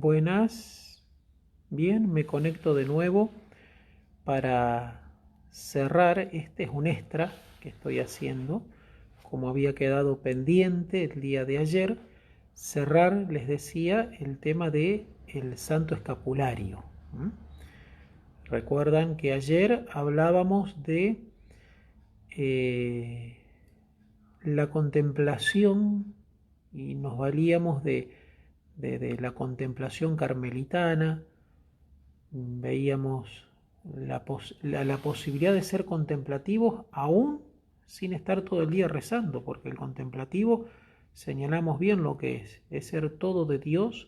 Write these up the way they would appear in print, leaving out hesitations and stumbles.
Buenas, bien, me conecto de nuevo para cerrar. Este es un extra que estoy haciendo, como había quedado pendiente el día de ayer, cerrar, les decía, el tema de el Santo Escapulario. Recuerdan que ayer hablábamos de eh, la contemplación y nos valíamos de la contemplación carmelitana. Veíamos la posibilidad de ser contemplativos aún sin estar todo el día rezando, porque el contemplativo, señalamos bien lo que es ser todo de Dios,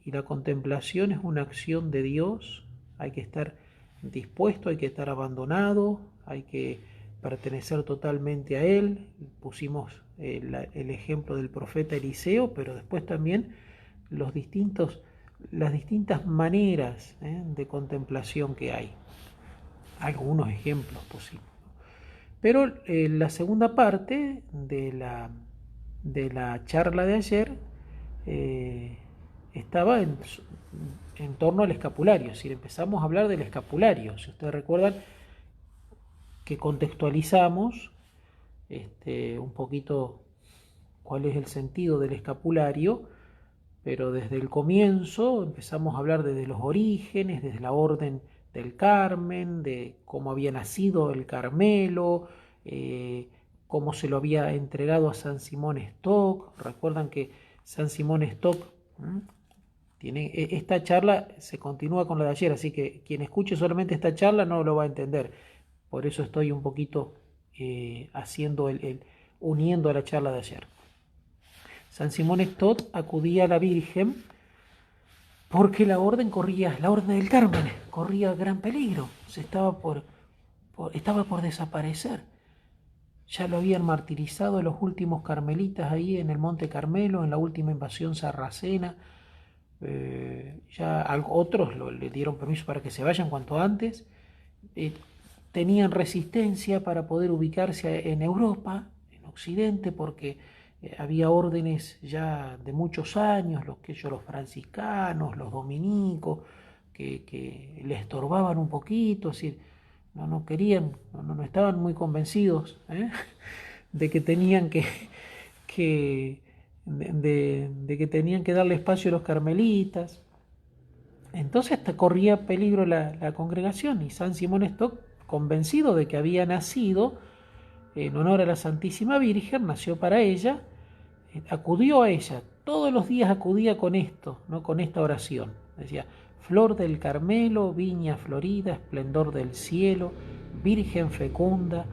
y la contemplación es una acción de Dios. Hay que estar dispuesto, hay que estar abandonado, hay que pertenecer totalmente a Él. Pusimos el ejemplo del profeta Eliseo, pero después también las distintas maneras de contemplación que hay. Algunos ejemplos posibles. Pero la segunda parte de la charla de ayer estaba en torno al escapulario. Es decir, empezamos a hablar del escapulario. Si ustedes recuerdan que contextualizamos un poquito cuál es el sentido del escapulario, pero desde el comienzo empezamos a hablar desde los orígenes, desde la orden del Carmen, de cómo había nacido el Carmelo, cómo se lo había entregado a San Simón Stock. Recuerdan que San Simón Stock tiene esta charla, se continúa con la de ayer, así que quien escuche solamente esta charla no lo va a entender. Por eso estoy un poquito haciendo uniendo a la charla de ayer. San Simón Stock acudía a la Virgen porque la orden del Carmen corría gran peligro, estaba por desaparecer. Ya lo habían martirizado los últimos carmelitas ahí en el Monte Carmelo, en la última invasión sarracena. Ya otros le dieron permiso para que se vayan cuanto antes. Tenían resistencia para poder ubicarse en Europa, en Occidente, porque había órdenes ya de muchos años, los franciscanos, los dominicos, que le estorbaban un poquito, es decir, no querían, no estaban muy convencidos de que tenían de que tenían que darle espacio a los carmelitas. Entonces hasta corría peligro la congregación, y San Simón Stock, convencido de que había nacido en honor a la Santísima Virgen, nació para ella, acudió a ella, todos los días acudía con esto, ¿no? Con esta oración. Decía: flor del Carmelo, viña florida, esplendor del cielo, Virgen fecunda,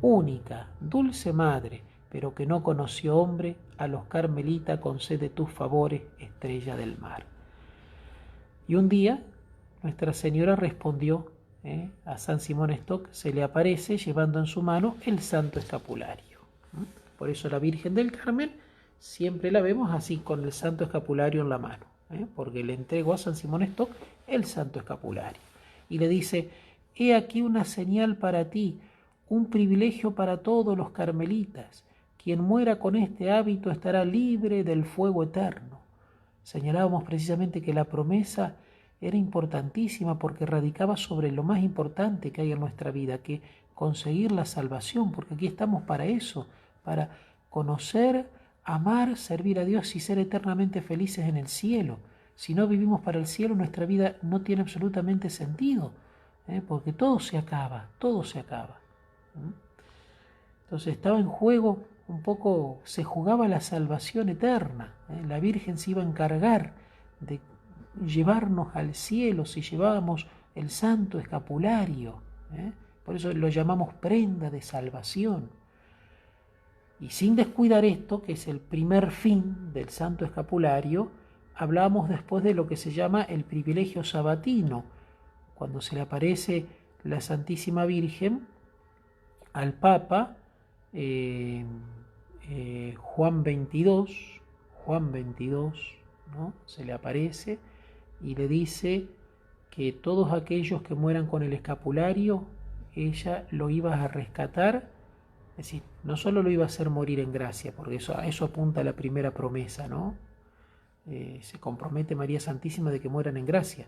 única, dulce madre, pero que no conoció hombre, a los carmelitas concede tus favores, estrella del mar. Y un día Nuestra Señora respondió a San Simón Stock, se le aparece llevando en su mano el Santo Escapulario. Por eso la Virgen del Carmen siempre la vemos así, con el Santo Escapulario en la mano, porque le entregó a San Simón Stock el Santo Escapulario. Y le dice: he aquí una señal para ti, un privilegio para todos los carmelitas. Quien muera con este hábito estará libre del fuego eterno. Señalábamos precisamente que la promesa era importantísima porque radicaba sobre lo más importante que hay en nuestra vida, que conseguir la salvación, porque aquí estamos para eso, para conocer, amar, servir a Dios y ser eternamente felices en el cielo. Si no vivimos para el cielo, nuestra vida no tiene absolutamente sentido, porque todo se acaba, todo se acaba. Entonces estaba en juego un poco, se jugaba la salvación eterna. La Virgen se iba a encargar de llevarnos al cielo si llevábamos el Santo Escapulario. Por eso lo llamamos prenda de salvación. Y sin descuidar esto, que es el primer fin del Santo Escapulario, hablamos después de lo que se llama el privilegio sabatino, cuando se le aparece la Santísima Virgen al Papa Juan XXII, ¿no? Se le aparece y le dice que todos aquellos que mueran con el escapulario, ella lo iba a rescatar. Es decir, no solo lo iba a hacer morir en gracia, porque a eso apunta la primera promesa, ¿no? se compromete María Santísima de que mueran en gracia.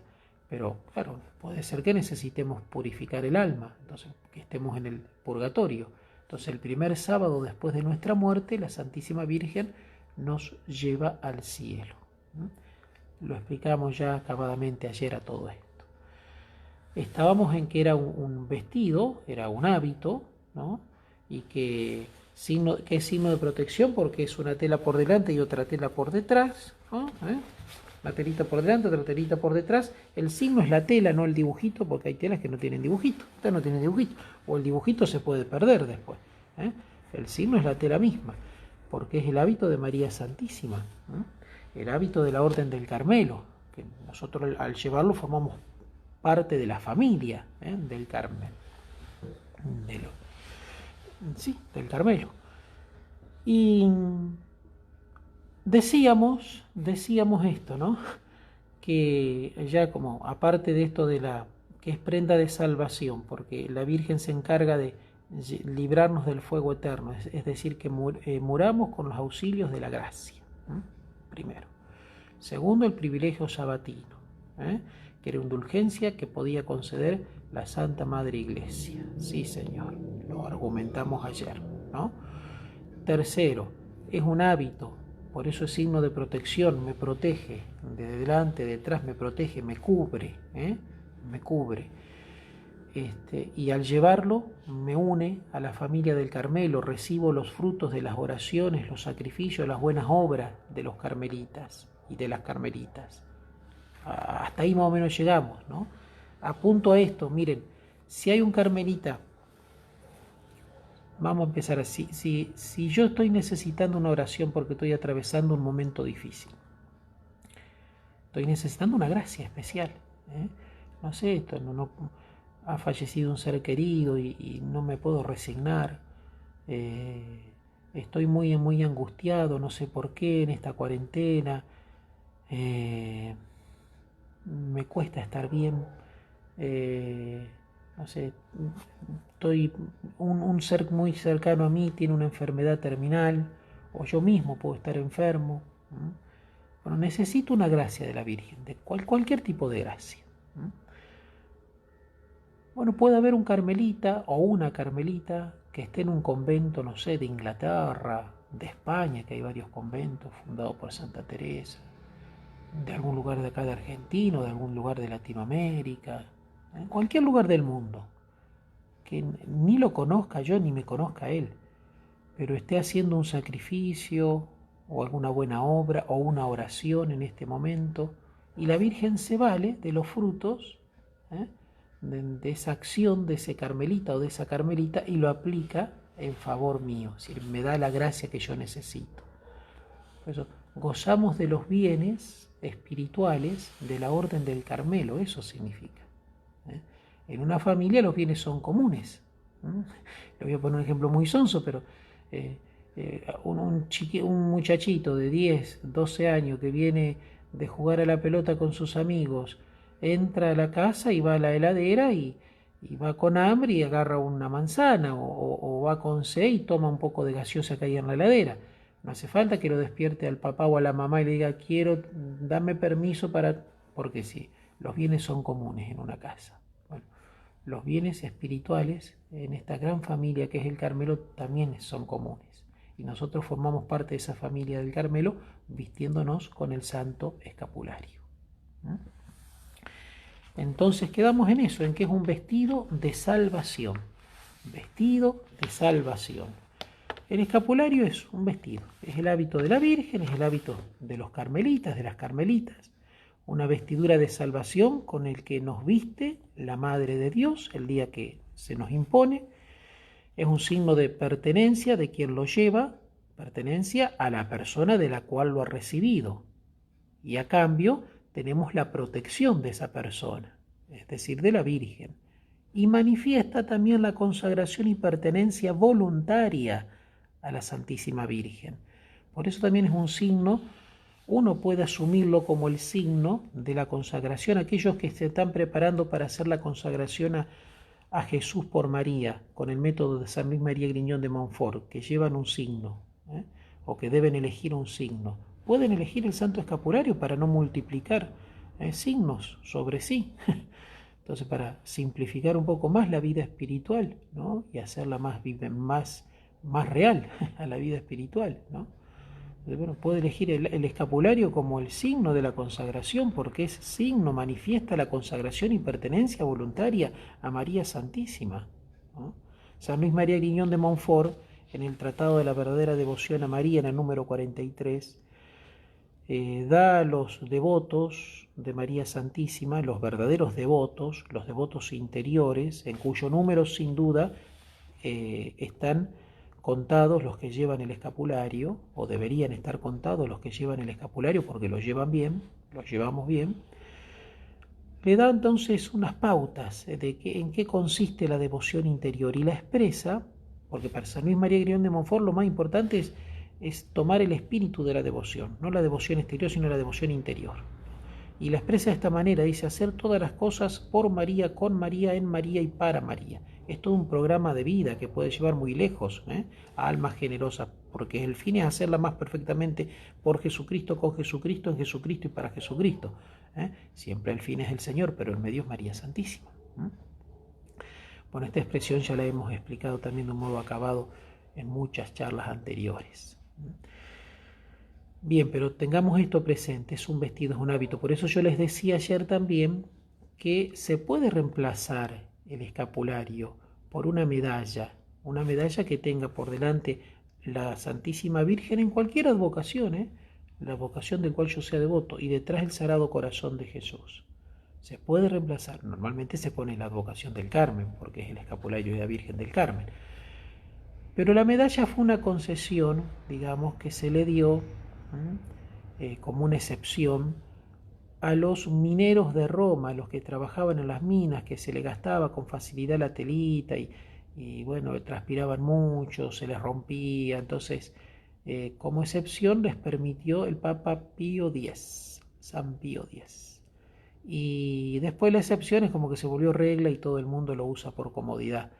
Pero claro, puede ser que necesitemos purificar el alma, entonces que estemos en el purgatorio. Entonces el primer sábado después de nuestra muerte, la Santísima Virgen nos lleva al cielo. Lo explicamos ya acabadamente ayer a todo esto. Estábamos en que era un vestido, era un hábito, ¿no? Y que es signo de protección porque es una tela por delante y otra tela por detrás, ¿no? Una telita por delante, otra telita por detrás. El signo es la tela, no el dibujito, porque hay telas que no tienen dibujito. Esta no tiene dibujito. O el dibujito se puede perder después. El signo es la tela misma, porque es el hábito de María Santísima, el hábito de la Orden del Carmelo, que nosotros al llevarlo formamos parte de la familia del Carmelo. Del Carmelo. Y decíamos esto, ¿no? Que ya como aparte de esto de la que es prenda de salvación, porque la Virgen se encarga de librarnos del fuego eterno, es decir, que muramos con los auxilios de la gracia, primero. Segundo, el privilegio sabatino, que era indulgencia que podía conceder la Santa Madre Iglesia. Sí, Señor, lo argumentamos ayer, ¿no? Tercero, es un hábito, por eso es signo de protección, me protege, de delante, de detrás me protege, me cubre, me cubre. Y al llevarlo me une a la familia del Carmelo, recibo los frutos de las oraciones, los sacrificios, las buenas obras de los carmelitas y de las carmelitas. Hasta ahí más o menos llegamos, ¿no? Apunto a esto, miren, si hay un carmelita, vamos a empezar así, si yo estoy necesitando una oración porque estoy atravesando un momento difícil, estoy necesitando una gracia especial, no sé, esto no ha fallecido un ser querido y no me puedo resignar, estoy muy, muy angustiado, no sé por qué en esta cuarentena, me cuesta estar bien, no sé, un ser muy cercano a mí tiene una enfermedad terminal, o yo mismo puedo estar enfermo. Bueno, necesito una gracia de la Virgen, de cualquier tipo de gracia. Bueno, puede haber un carmelita o una carmelita que esté en un convento, no sé, de Inglaterra, de España, que hay varios conventos fundados por Santa Teresa, de algún lugar de acá de Argentina, de algún lugar de Latinoamérica, en cualquier lugar del mundo, que ni lo conozca yo ni me conozca él, pero esté haciendo un sacrificio o alguna buena obra o una oración en este momento, y la Virgen se vale de los frutos de esa acción de ese carmelita o de esa carmelita y lo aplica en favor mío, es decir, me da la gracia que yo necesito. Por eso, gozamos de los bienes espirituales de la Orden del Carmelo, eso significa. En una familia los bienes son comunes. Le voy a poner un ejemplo muy sonso, pero un muchachito de 10, 12 años que viene de jugar a la pelota con sus amigos, entra a la casa y va a la heladera y va con hambre y agarra una manzana o va con sed y toma un poco de gaseosa que hay en la heladera. No hace falta que lo despierte al papá o a la mamá y le diga, dame permiso porque sí, los bienes son comunes en una casa. Bueno, los bienes espirituales en esta gran familia que es el Carmelo también son comunes. Y nosotros formamos parte de esa familia del Carmelo vistiéndonos con el santo escapulario. Entonces quedamos en eso, en que es un vestido de salvación. Vestido de salvación. El escapulario es un vestido, es el hábito de la Virgen, es el hábito de los carmelitas, de las carmelitas, una vestidura de salvación con el que nos viste la Madre de Dios el día que se nos impone, es un signo de pertenencia de quien lo lleva, pertenencia a la persona de la cual lo ha recibido, y a cambio tenemos la protección de esa persona, es decir, de la Virgen, y manifiesta también la consagración y pertenencia voluntaria a la Santísima Virgen. Por eso también es un signo, uno puede asumirlo como el signo de la consagración, aquellos que se están preparando para hacer la consagración a Jesús por María, con el método de San Luis María Griñón de Montfort, que llevan un signo, o que deben elegir un signo. pueden elegir el santo escapulario para no multiplicar signos sobre sí. Entonces, para simplificar un poco más la vida espiritual, ¿no? Y hacerla más real a la vida espiritual, ¿no? Entonces, bueno, puede elegir el escapulario como el signo de la consagración, porque ese signo manifiesta la consagración y pertenencia voluntaria a María Santísima, ¿no? San Luis María Griñón de Montfort, en el Tratado de la Verdadera Devoción a María, en el número 43, da a los devotos de María Santísima, los verdaderos devotos, los devotos interiores, en cuyo número sin duda están contados los que llevan el escapulario, o deberían estar contados los que llevan el escapulario porque lo llevan bien, lo llevamos bien. Le da entonces unas pautas de en qué consiste la devoción interior y la expresa, porque para San Luis María Griñón de Montfort lo más importante es tomar el espíritu de la devoción, no la devoción exterior, sino la devoción interior. Y la expresa de esta manera, dice: hacer todas las cosas por María, con María, en María y para María. Es todo un programa de vida que puede llevar muy lejos a almas generosas, porque el fin es hacerla más perfectamente por Jesucristo, con Jesucristo, en Jesucristo y para Jesucristo. Siempre el fin es el Señor, pero el medio es María Santísima. Bueno, esta expresión ya la hemos explicado también de un modo acabado en muchas charlas anteriores. Bien, pero tengamos esto presente: es un vestido, es un hábito. Por eso yo les decía ayer también que se puede reemplazar el escapulario por una medalla que tenga por delante la Santísima Virgen en cualquier advocación, la vocación del cual yo sea devoto, y detrás el Sagrado Corazón de Jesús. Se puede reemplazar. Normalmente se pone la advocación del Carmen, porque es el escapulario de la Virgen del Carmen. Pero la medalla fue una concesión, digamos, que se le dio como una excepción a los mineros de Roma, a los que trabajaban en las minas, que se les gastaba con facilidad la telita y bueno, transpiraban mucho, se les rompía. Entonces, como excepción les permitió el Papa Pío X, San Pío X. Y después la excepción es como que se volvió regla y todo el mundo lo usa por comodidad.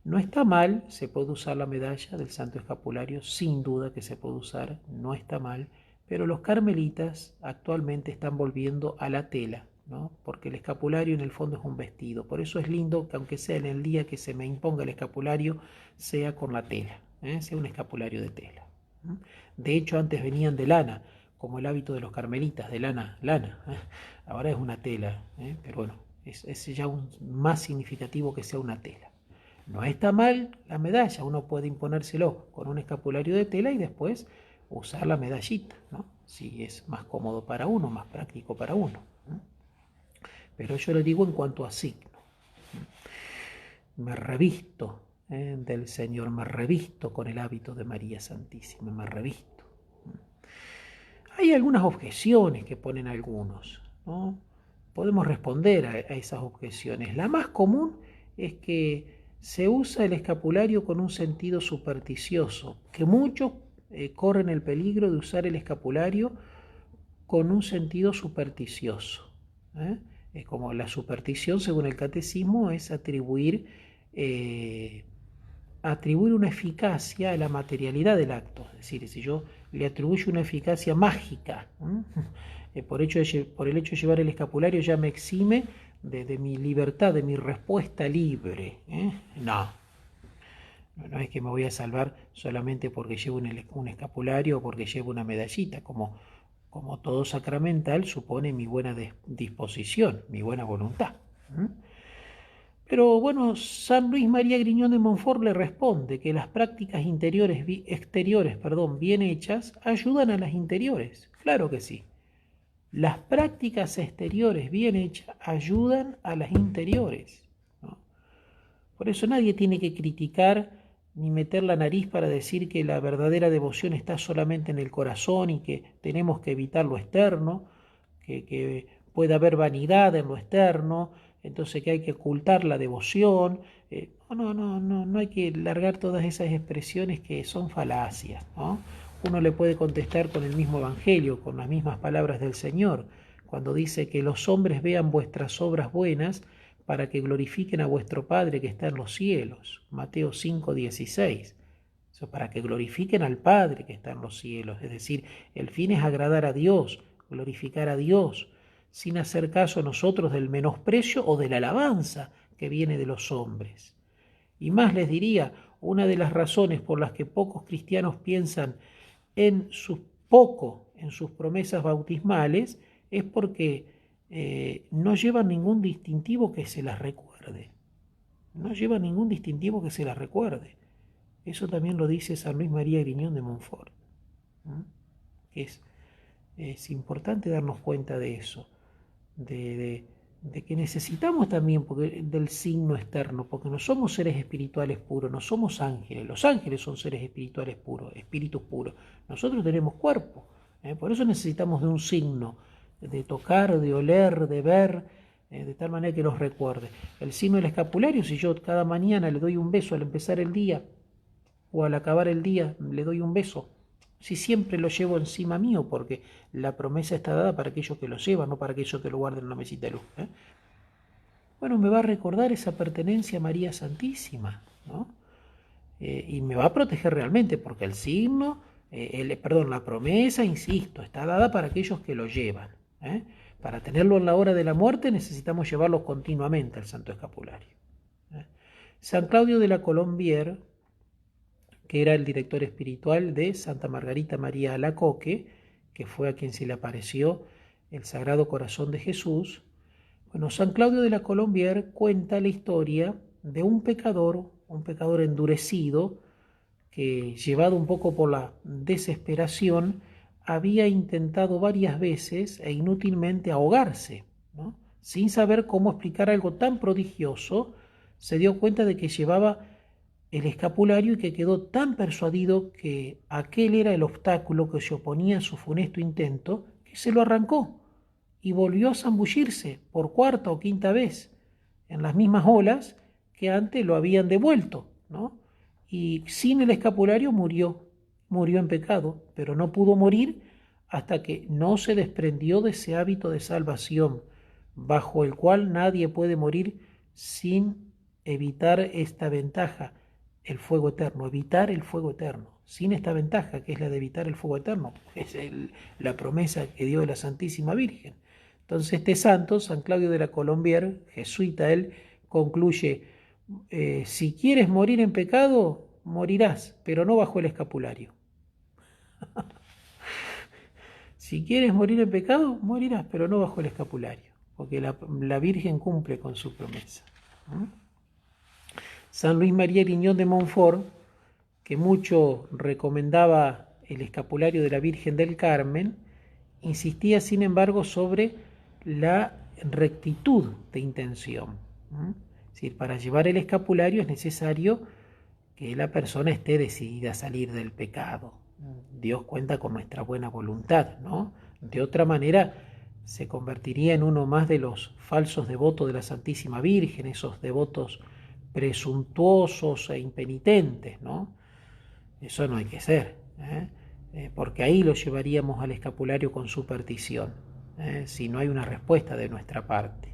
No está mal, se puede usar la medalla del Santo Escapulario, sin duda que se puede usar, no está mal, pero los carmelitas actualmente están volviendo a la tela, ¿no? Porque el escapulario en el fondo es un vestido. Por eso es lindo que, aunque sea en el día que se me imponga el escapulario, sea con la tela, sea un escapulario de tela. De hecho, antes venían de lana, como el hábito de los carmelitas, de lana. Ahora es una tela, pero bueno, es ya más significativo que sea una tela. No está mal la medalla, uno puede imponérselo con un escapulario de tela y después usar la medallita, ¿no? Si es más cómodo para uno, más práctico para uno. Pero yo lo digo en cuanto a signo. Me revisto del Señor, me revisto con el hábito de María Santísima, me revisto. Hay algunas objeciones que ponen algunos, ¿no? Podemos responder a esas objeciones. La más común es que se usa el escapulario con un sentido supersticioso, que muchos corren el peligro de usar el escapulario con un sentido supersticioso. Es como la superstición, según el catecismo, es atribuir una eficacia a la materialidad del acto. Es decir, si yo le atribuyo una eficacia mágica, por el hecho de llevar el escapulario ya me exime de mi libertad, de mi respuesta libre. No es que me voy a salvar solamente porque llevo un escapulario o porque llevo una medallita, como todo sacramental supone mi buena disposición, mi buena voluntad. Pero bueno, San Luis María Griñón de Montfort le responde que las prácticas exteriores, bien hechas ayudan a las interiores. Claro que sí. Las prácticas exteriores bien hechas ayudan a las interiores, ¿no? Por eso nadie tiene que criticar ni meter la nariz para decir que la verdadera devoción está solamente en el corazón y que tenemos que evitar lo externo, que puede haber vanidad en lo externo, entonces que hay que ocultar la devoción. No hay que largar todas esas expresiones que son falacias, ¿no? Uno le puede contestar con el mismo evangelio, con las mismas palabras del Señor, cuando dice que los hombres vean vuestras obras buenas para que glorifiquen a vuestro Padre que está en los cielos. Mateo 5:16. Eso para que glorifiquen al Padre que está en los cielos. Es decir, el fin es agradar a Dios, glorificar a Dios, sin hacer caso nosotros del menosprecio o de la alabanza que viene de los hombres. Y más les diría, una de las razones por las que pocos cristianos piensan en sus promesas bautismales es porque no llevan ningún distintivo que se las recuerde. No llevan ningún distintivo que se las recuerde. Eso también lo dice San Luis María Griñón de Montfort. Que es importante darnos cuenta de eso, de que necesitamos también del signo externo, porque no somos seres espirituales puros, no somos ángeles. Los ángeles son seres espirituales puros, espíritus puros. Nosotros tenemos cuerpo, por eso necesitamos de un signo, de tocar, de oler, de ver, de tal manera que nos recuerde. El signo del escapulario, si yo cada mañana le doy un beso al empezar el día, o al acabar el día le doy un beso, si siempre lo llevo encima mío, porque la promesa está dada para aquellos que lo llevan, no para aquellos que lo guardan en una mesita de luz. Bueno, me va a recordar esa pertenencia a María Santísima, ¿no? Y me va a proteger realmente, porque el signo, la promesa, insisto, está dada para aquellos que lo llevan. Para tenerlo en la hora de la muerte necesitamos llevarlo continuamente al Santo Escapulario. San Claudio de la Colombière, que era el director espiritual de Santa Margarita María Alacoque, que fue a quien se le apareció el Sagrado Corazón de Jesús. Bueno, San Claudio de la Colombière cuenta la historia de un pecador endurecido, que llevado un poco por la desesperación, había intentado varias veces e inútilmente ahogarse, ¿no? Sin saber cómo explicar algo tan prodigioso, se dio cuenta de que llevaba el escapulario y que quedó tan persuadido que aquel era el obstáculo que se oponía a su funesto intento, que se lo arrancó y volvió a zambullirse por cuarta o quinta vez en las mismas olas que antes lo habían devuelto, ¿no? Y sin el escapulario murió en pecado, pero no pudo morir hasta que no se desprendió de ese hábito de salvación, bajo el cual nadie puede morir sin evitar esta ventaja, el fuego eterno, evitar el fuego eterno. Sin esta ventaja, que es la de evitar el fuego eterno, es la promesa que dio la Santísima Virgen. Entonces este santo, San Claudio de la Colombière, jesuita, él concluye, si quieres morir en pecado, morirás, pero no bajo el escapulario. Si quieres morir en pecado, morirás, pero no bajo el escapulario, porque la Virgen cumple con su promesa. San Luis María Griñón de Montfort, que mucho recomendaba el escapulario de la Virgen del Carmen, insistía sin embargo sobre la rectitud de intención. Es decir, para llevar el escapulario es necesario que la persona esté decidida a salir del pecado. Dios cuenta con nuestra buena voluntad, ¿no? De otra manera se convertiría en uno más de los falsos devotos de la Santísima Virgen, esos devotos presuntuosos e impenitentes, ¿no? Eso no hay que ser, porque ahí lo llevaríamos al escapulario con superstición, si no hay una respuesta de nuestra parte.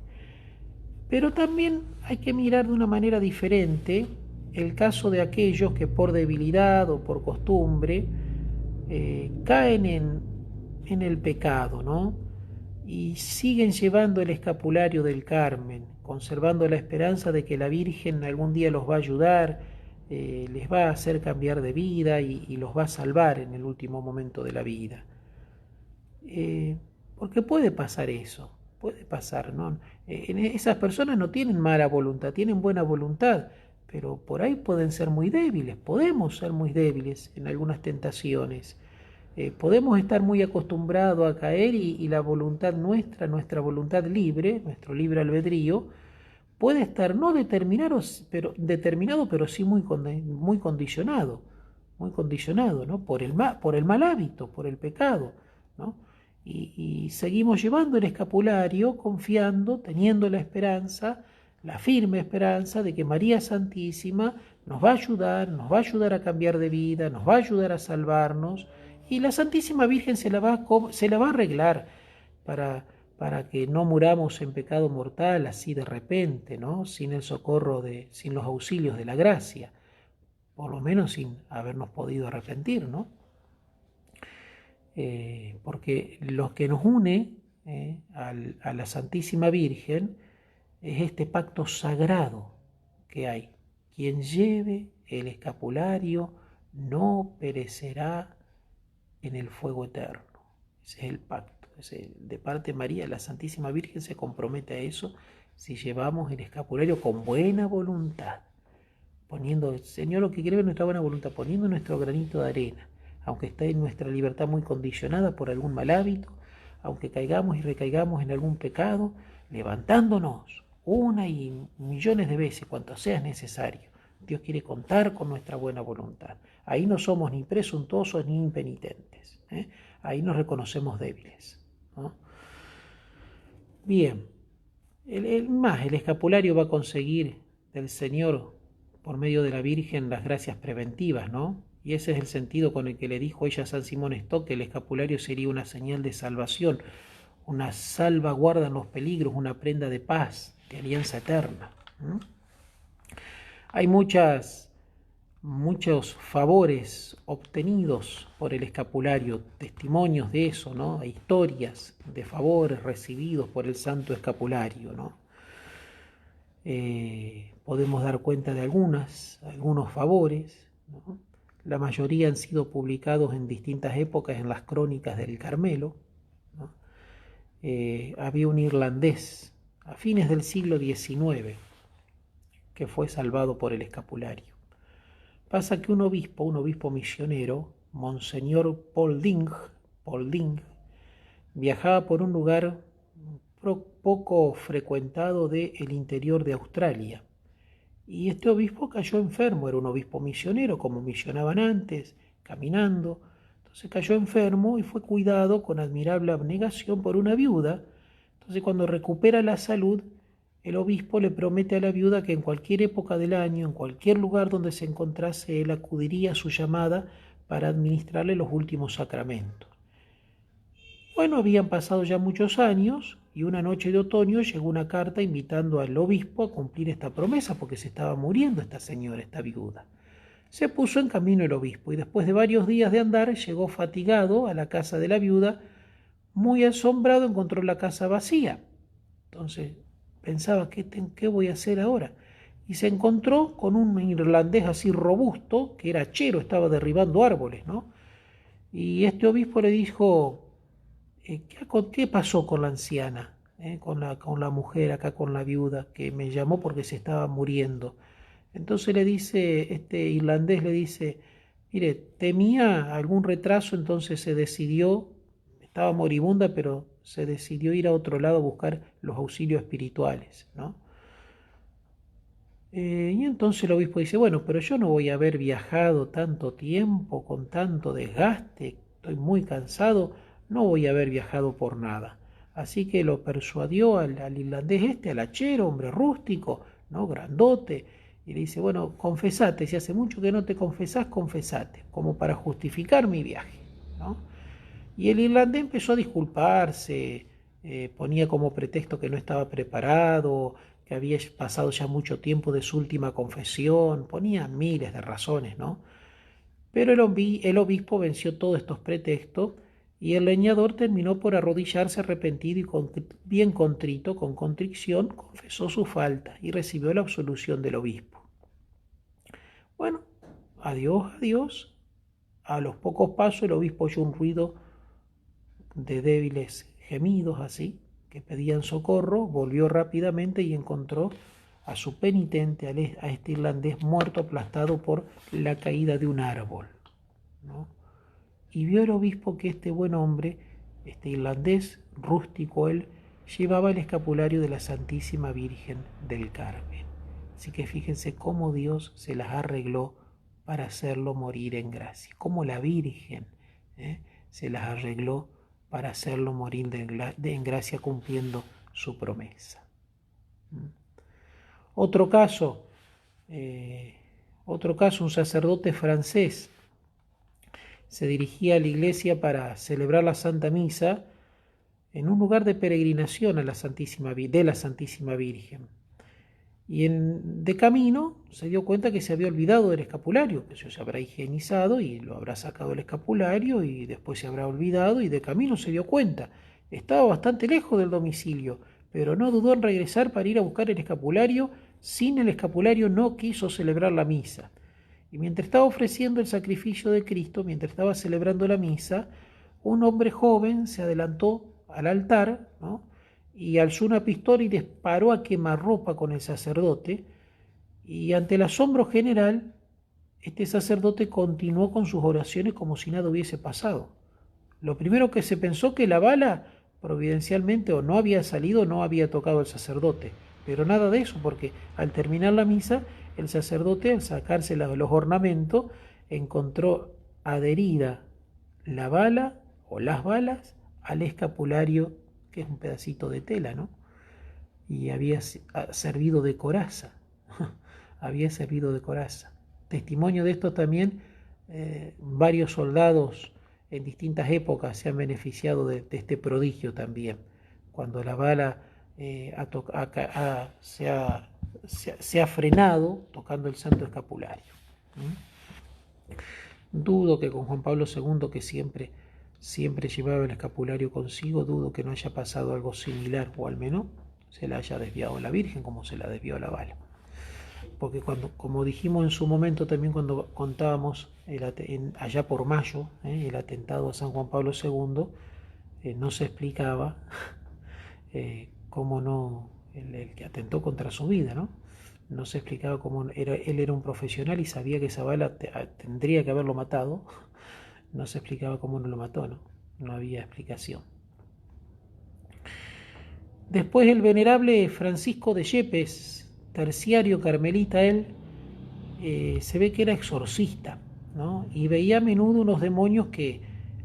Pero también hay que mirar de una manera diferente el caso de aquellos que por debilidad o por costumbre caen en el pecado, ¿no? Y siguen llevando el escapulario del Carmen, conservando la esperanza de que la Virgen algún día los va a ayudar, les va a hacer cambiar de vida y los va a salvar en el último momento de la vida. Porque puede pasar eso, puede pasar, ¿no? Esas personas no tienen mala voluntad, tienen buena voluntad, pero por ahí pueden ser muy débiles, podemos ser muy débiles en algunas tentaciones. Podemos estar muy acostumbrados a caer y la voluntad nuestra voluntad libre, nuestro libre albedrío, puede estar no determinado, pero sí muy condicionado, ¿no? Por el mal hábito, por el pecado, ¿no? Y seguimos llevando el escapulario confiando, teniendo la esperanza, la firme esperanza de que María Santísima nos va a ayudar a cambiar de vida, nos va a ayudar a salvarnos, y la Santísima Virgen se la va a arreglar para que no muramos en pecado mortal así de repente, ¿no? Sin el socorro sin los auxilios de la gracia. por lo menos sin habernos podido arrepentir, ¿no? Porque lo que nos une a la Santísima Virgen es este pacto sagrado que hay. Quien lleve el escapulario no perecerá en el fuego eterno. Ese es el pacto. De parte de María, la Santísima Virgen se compromete a eso si llevamos el escapulario con buena voluntad, poniendo, Señor, lo que quiere ver nuestra buena voluntad, poniendo nuestro granito de arena, aunque esté en nuestra libertad muy condicionada por algún mal hábito, aunque caigamos y recaigamos en algún pecado, levantándonos una y millones de veces, cuanto sea necesario. Dios quiere contar con nuestra buena voluntad. Ahí no somos ni presuntuosos ni impenitentes. Ahí nos reconocemos débiles, ¿no? Bien, el escapulario va a conseguir del Señor, por medio de la Virgen, las gracias preventivas, ¿no? Y ese es el sentido con el que le dijo ella a San Simón Stock que el escapulario sería una señal de salvación, una salvaguarda en los peligros, una prenda de paz, de alianza eterna. Hay muchos favores obtenidos por el escapulario, testimonios de eso, ¿no? Hay historias de favores recibidos por el santo escapulario, ¿no? Podemos dar cuenta de algunos favores, ¿no? La mayoría han sido publicados en distintas épocas en las crónicas del Carmelo, ¿no? Había un irlandés a fines del siglo XIX que fue salvado por el escapulario. Pasa que un obispo misionero, Monseñor Paul Ding, viajaba por un lugar poco frecuentado del interior de Australia. Y este obispo cayó enfermo, era un obispo misionero, como misionaban antes, caminando. Entonces cayó enfermo y fue cuidado con admirable abnegación por una viuda. Entonces cuando recupera la salud, el obispo le promete a la viuda que en cualquier época del año, en cualquier lugar donde se encontrase, él acudiría a su llamada para administrarle los últimos sacramentos. Bueno, habían pasado ya muchos años y una noche de otoño llegó una carta invitando al obispo a cumplir esta promesa porque se estaba muriendo esta señora, esta viuda. Se puso en camino el obispo y después de varios días de andar llegó fatigado a la casa de la viuda. Muy asombrado encontró la casa vacía. Entonces pensaba, ¿qué voy a hacer ahora? Y se encontró con un irlandés así robusto, que era hachero, estaba derribando árboles, ¿no? Y este obispo le dijo, ¿qué pasó con la anciana? Con la mujer acá, con la viuda, que me llamó porque se estaba muriendo. Entonces le dice, este irlandés le dice, mire, temía algún retraso, entonces se decidió, estaba moribunda, pero se decidió ir a otro lado a buscar los auxilios espirituales, ¿no? Y entonces el obispo dice, bueno, pero yo no voy a haber viajado tanto tiempo, con tanto desgaste, estoy muy cansado, no voy a haber viajado por nada. Así que lo persuadió al irlandés al hachero, hombre rústico, ¿no? Grandote, y le dice, bueno, confesate, si hace mucho que no te confesás, confesate, como para justificar mi viaje, ¿no? Y el irlandés empezó a disculparse, ponía como pretexto que no estaba preparado, que había pasado ya mucho tiempo de su última confesión, ponía miles de razones, ¿no? Pero el obispo venció todos estos pretextos y el leñador terminó por arrodillarse arrepentido y bien contrito, con contrición, confesó su falta y recibió la absolución del obispo. Bueno, adiós, adiós. A los pocos pasos el obispo oyó un ruido de débiles gemidos así, que pedían socorro, volvió rápidamente y encontró a su penitente, a este irlandés muerto aplastado por la caída de un árbol, ¿no? Y vio el obispo que este buen hombre, este irlandés rústico él, llevaba el escapulario de la Santísima Virgen del Carmen. Así que fíjense cómo Dios se las arregló para hacerlo morir en gracia, cómo la Virgen se las arregló para hacerlo morir en gracia cumpliendo su promesa. Otro caso, un sacerdote francés se dirigía a la iglesia para celebrar la Santa Misa en un lugar de peregrinación de la Santísima Virgen. Y de camino se dio cuenta que se había olvidado del escapulario, que se habrá higienizado y lo habrá sacado el escapulario y después se habrá olvidado y de camino se dio cuenta. Estaba bastante lejos del domicilio, pero no dudó en regresar para ir a buscar el escapulario. Sin el escapulario no quiso celebrar la misa. Y mientras estaba ofreciendo el sacrificio de Cristo, mientras estaba celebrando la misa, un hombre joven se adelantó al altar, ¿no? Y alzó una pistola y disparó a quemarropa con el sacerdote, y ante el asombro general, este sacerdote continuó con sus oraciones como si nada hubiese pasado. Lo primero que se pensó que la bala, providencialmente, o no había salido, no había tocado al sacerdote, pero nada de eso, porque al terminar la misa, el sacerdote, al sacarse los ornamentos, encontró adherida la bala o las balas al escapulario, que es un pedacito de tela, ¿no? Y había servido de coraza, había servido de coraza. Testimonio de esto también, varios soldados en distintas épocas se han beneficiado de este prodigio también, cuando la bala se ha frenado tocando el santo escapulario. Dudo que con Juan Pablo II, que siempre llevaba el escapulario consigo, dudo que no haya pasado algo similar, o al menos se la haya desviado la Virgen como se la desvió la bala. Porque como dijimos en su momento también cuando contábamos allá por mayo, el atentado a San Juan Pablo II, no se explicaba cómo no, el que atentó contra su vida, ¿no? No se explicaba cómo él era un profesional y sabía que esa bala tendría que haberlo matado. No se explicaba cómo no lo mató, ¿no? No había explicación. Después el venerable Francisco de Yepes, terciario carmelita él, se ve que era exorcista, ¿no? Y veía a menudo unos demonios que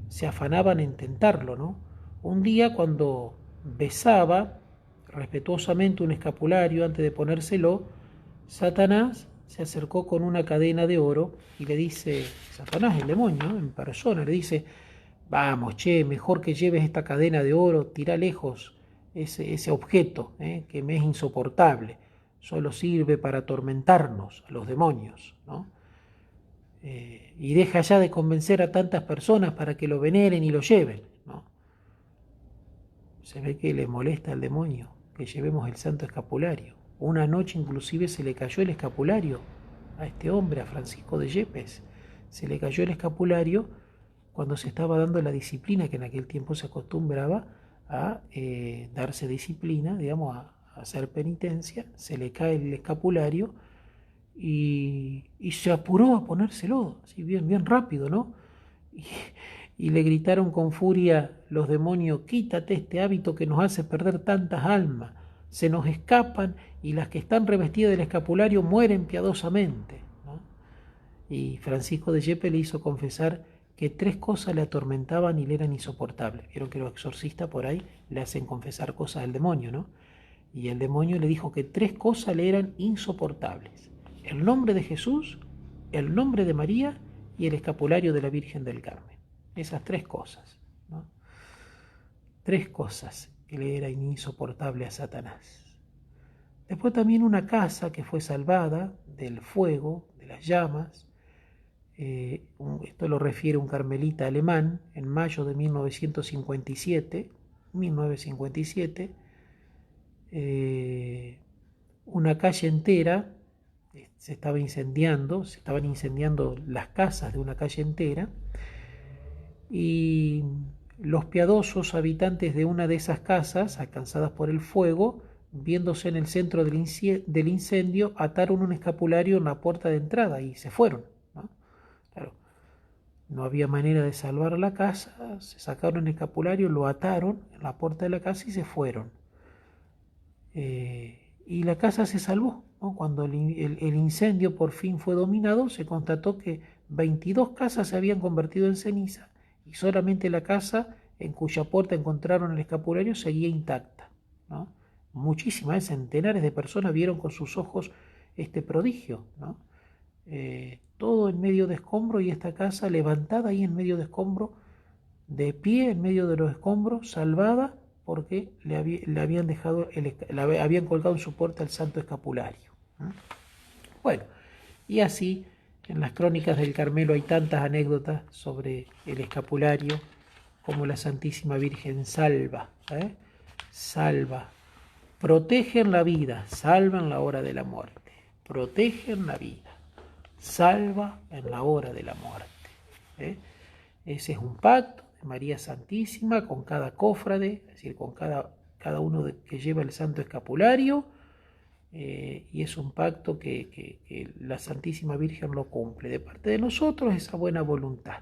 se afanaban en tentarlo, ¿no? Un día cuando besaba respetuosamente un escapulario antes de ponérselo, Satanás se acercó con una cadena de oro y le dice, Satanás, el demonio, ¿no?, en persona, le dice, vamos, che, mejor que lleves esta cadena de oro, tira lejos ese objeto, que me es insoportable, solo sirve para atormentarnos a los demonios, ¿no? Y deja ya de convencer a tantas personas para que lo veneren y lo lleven, ¿no? Se ve que le molesta al demonio que llevemos el santo escapulario. Una noche inclusive se le cayó el escapulario a este hombre, a Francisco de Yepes. Se le cayó el escapulario cuando se estaba dando la disciplina, que en aquel tiempo se acostumbraba a darse disciplina, digamos, a hacer penitencia. Se le cae el escapulario y se apuró a ponérselo, así bien rápido, ¿no? Y le gritaron con furia los demonios, quítate este hábito que nos hace perder tantas almas, se nos escapan y las que están revestidas del escapulario mueren piadosamente, ¿no? Y Francisco de Yepes le hizo confesar que 3 cosas le atormentaban y le eran insoportables. Vieron que los exorcistas por ahí le hacen confesar cosas al demonio, ¿no? Y el demonio le dijo que 3 cosas le eran insoportables: el nombre de Jesús, el nombre de María y el escapulario de la Virgen del Carmen. Esas 3 cosas, ¿no? 3 cosas que le eran insoportables a Satanás. Después también una casa que fue salvada del fuego, de las llamas. Esto lo refiere un carmelita alemán en mayo de 1957. Una calle entera se estaban incendiando las casas de una calle entera, y los piadosos habitantes de una de esas casas, alcanzadas por el fuego, viéndose en el centro del incendio, ataron un escapulario en la puerta de entrada y se fueron, ¿no? Claro, no había manera de salvar la casa, se sacaron el escapulario, lo ataron en la puerta de la casa y se fueron. Y la casa se salvó, ¿no? Cuando el incendio por fin fue dominado, se constató que 22 casas se habían convertido en ceniza y solamente la casa en cuya puerta encontraron el escapulario seguía intacta, ¿no? Muchísimas, centenares de personas vieron con sus ojos este prodigio, ¿no? Todo en medio de escombros, y esta casa levantada ahí en medio de escombros, de pie en medio de los escombros, salvada porque le habían colgado en su puerta el santo escapulario. Bueno, y así en las crónicas del Carmelo hay tantas anécdotas sobre el escapulario, como la Santísima Virgen salva, salva, protegen la vida, salva en la hora de la muerte, protegen la vida, salva en la hora de la muerte. Ese es un pacto de María Santísima con cada cofrade, es decir, con cada uno que lleva el santo escapulario, y es un pacto que la Santísima Virgen lo cumple. De parte de nosotros esa buena voluntad,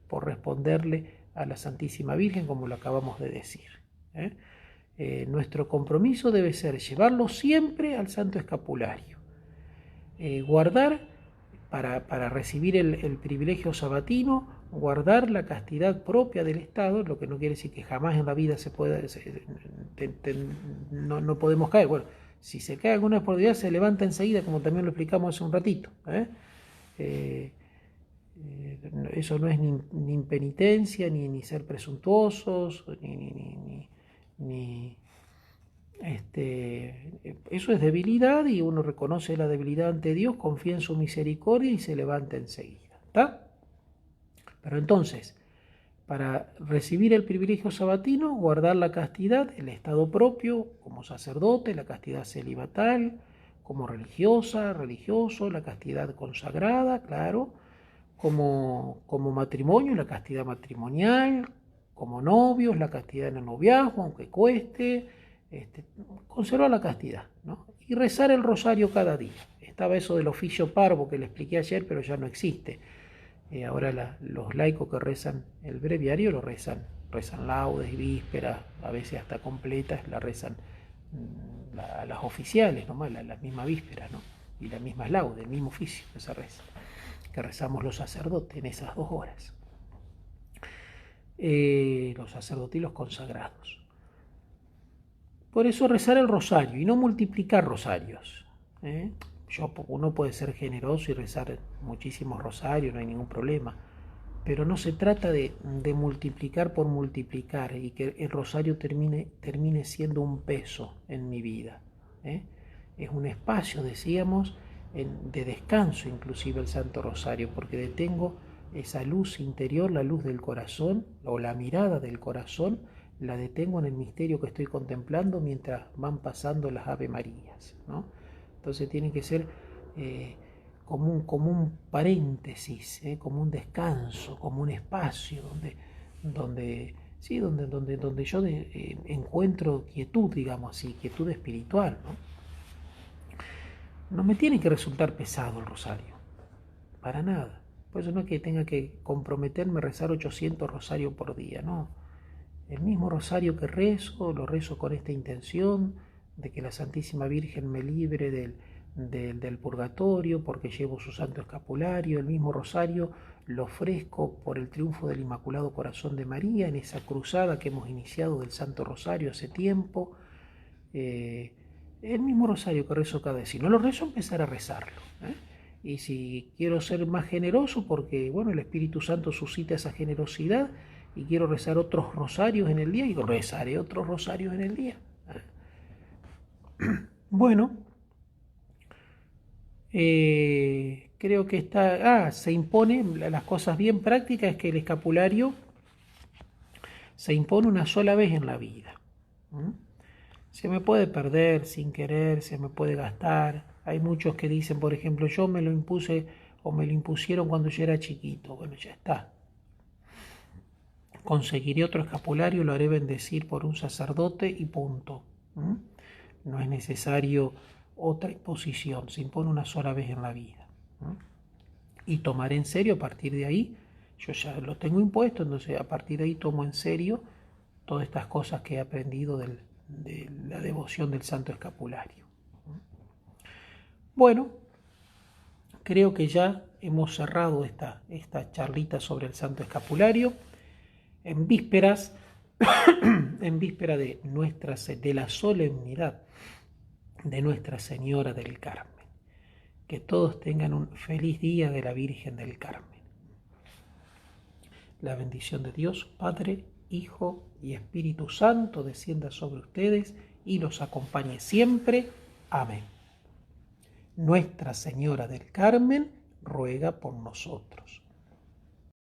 por responderle a la Santísima Virgen, como lo acabamos de decir. Nuestro compromiso debe ser llevarlo siempre al santo escapulario, guardar para recibir el privilegio sabatino, guardar la castidad propia del Estado, lo que no quiere decir que jamás en la vida no podemos caer. Bueno, si se cae alguna oportunidad se levanta enseguida, como también lo explicamos hace un ratito. Eso no es ni impenitencia, ni ser presuntuosos, eso es debilidad, y uno reconoce la debilidad ante Dios, confía en su misericordia y se levanta enseguida. ¿Está? Pero entonces, para recibir el privilegio sabatino, guardar la castidad, el estado propio, como sacerdote, la castidad celibatal, como religioso, la castidad consagrada, claro, como matrimonio, la castidad matrimonial, como novios, la castidad en el noviazgo, aunque cueste, conservar la castidad, ¿no? Y rezar el rosario cada día. Estaba eso del oficio parvo que le expliqué ayer, pero ya no existe. Ahora los laicos que rezan el breviario lo rezan laudes y vísperas, a veces hasta completas, la rezan las oficiales, nomás la misma víspera, ¿no? Y las mismas laudes, el mismo oficio que se reza, que rezamos los sacerdotes en esas 2 horas. Los sacerdotes y los consagrados. Por eso rezar el rosario y no multiplicar rosarios. Uno puede ser generoso y rezar muchísimos rosarios, no hay ningún problema, pero no se trata de multiplicar por multiplicar y que el rosario termine siendo un peso en mi vida. Es un espacio, decíamos, de descanso, inclusive el Santo Rosario, porque detengo esa luz interior, la luz del corazón o la mirada del corazón, la detengo en el misterio que estoy contemplando mientras van pasando las Ave Marías, ¿no? Entonces tiene que ser como un paréntesis, como un descanso, como un espacio donde yo encuentro quietud, digamos así, quietud espiritual, ¿no? No me tiene que resultar pesado el rosario, para nada. Por eso no es que tenga que comprometerme a rezar 800 rosarios por día, no. El mismo rosario que rezo, lo rezo con esta intención de que la Santísima Virgen me libre del purgatorio, porque llevo su santo escapulario. El mismo rosario lo ofrezco por el triunfo del Inmaculado Corazón de María en esa cruzada que hemos iniciado del Santo Rosario hace tiempo. El mismo rosario que rezo cada vez. Si no lo rezo, empezar a rezarlo. Y si quiero ser más generoso, porque bueno, el Espíritu Santo suscita esa generosidad, y quiero rezar otros rosarios en el día, y rezaré otros rosarios en el día. Bueno, creo que se impone, las cosas bien prácticas es que el escapulario se impone una sola vez en la vida. Se me puede perder sin querer, se me puede gastar. Hay muchos que dicen, por ejemplo, yo me lo impuse o me lo impusieron cuando yo era chiquito. Bueno, ya está. Conseguiré otro escapulario, lo haré bendecir por un sacerdote y punto. No es necesario otra imposición, se impone una sola vez en la vida. Y tomaré en serio a partir de ahí, yo ya lo tengo impuesto, entonces a partir de ahí tomo en serio todas estas cosas que he aprendido de la devoción del Santo Escapulario. Bueno, creo que ya hemos cerrado esta charlita sobre el Santo Escapulario. En vísperas, en víspera de la solemnidad de Nuestra Señora del Carmen. Que todos tengan un feliz día de la Virgen del Carmen. La bendición de Dios, Padre, Hijo y Espíritu Santo descienda sobre ustedes y los acompañe siempre. Amén. Nuestra Señora del Carmen ruega por nosotros.